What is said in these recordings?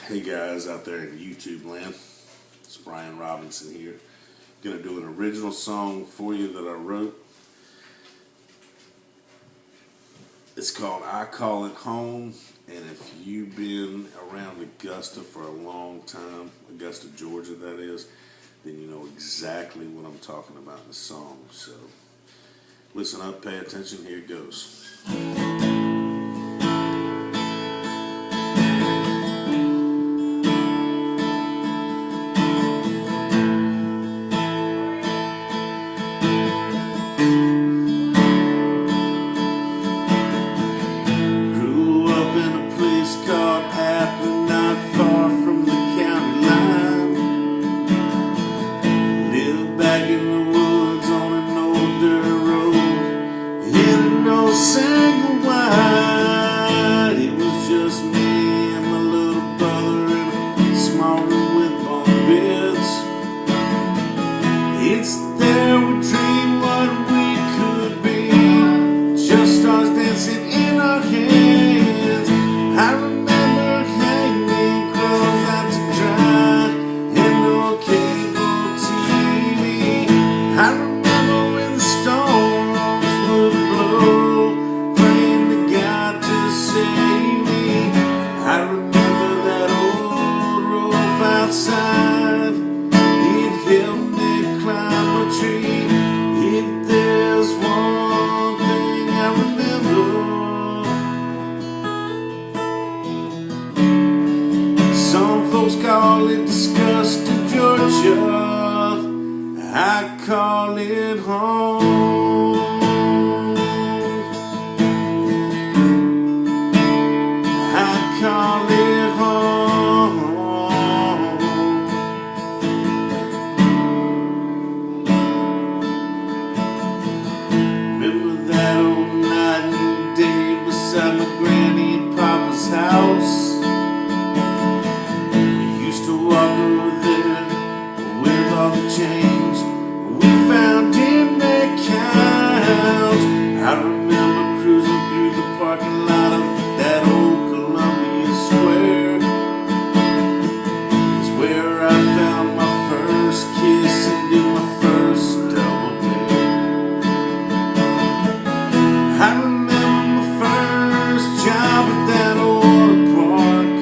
Hey guys out there in YouTube land, it's Bryan Robinson here. Gonna do an original song for you that I wrote. It's called I Call It Home, and if you've been around Augusta for a long time, Augusta, Georgia that is, then you know exactly what I'm talking about in the song. So listen up, pay attention, here it goes. Single wide, it was just me and my little brother in a small room with bunk beds. It's there we dream what we could be, just stars dancing in our hands. I remember hanging clothes out to dry and no cable TV. I remember when the storms would blow, I remember that old rope outside. It helped me climb a tree. If there's one thing I remember, some folks call it disgusting Georgia, I call it home. Call it home. Remember that old night and day beside my granny and papa's house. We used to walk over there with all the change we found in their cows. I remember cruising through the parking lot of that old Square is where I found my first kiss and did my first double dare. I remember my first job at that old park.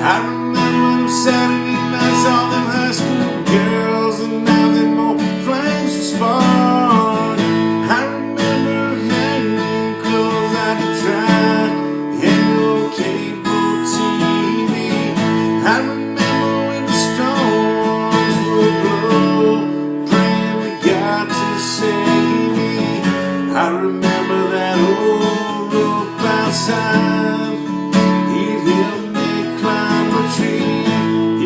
I remember them Saturday nights, all them high school girls, and now them old flames to spark. I remember hanging clothes out to dry, cable TV. I remember when the storms would blow, praying to God to save me. I remember that old rope outside. It helped me climb a tree.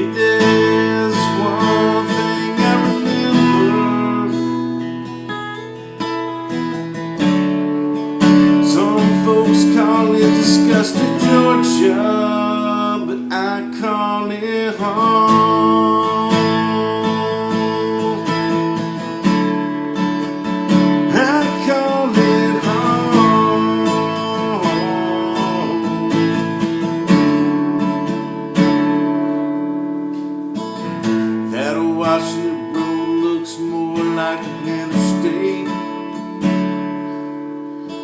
If there's one thing I remember, some folks call it disgusting Georgia, but I call it home. I call it home. That old Washington road looks more like an interstate.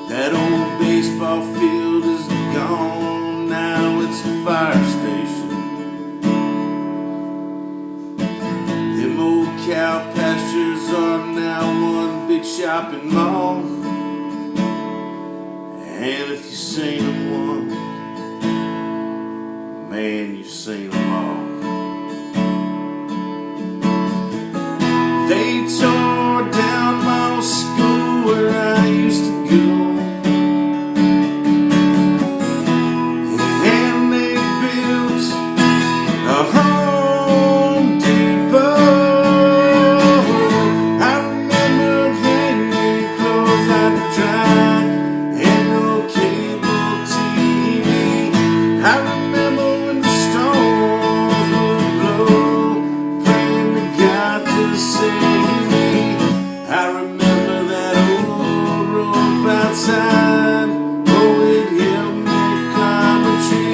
That old baseball field is gone, now it's a fire station. Them old cow pastures are now one big shopping mall. And if you've seen them once, man, you've seen them all. They tore down my old school where I used to go. I remember when the storms would blow, praying to God to save me. I remember that old rope outside. Oh, it helped me climb a tree.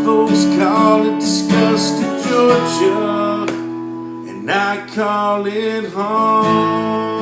folks call it disgusted Georgia, and I call it home.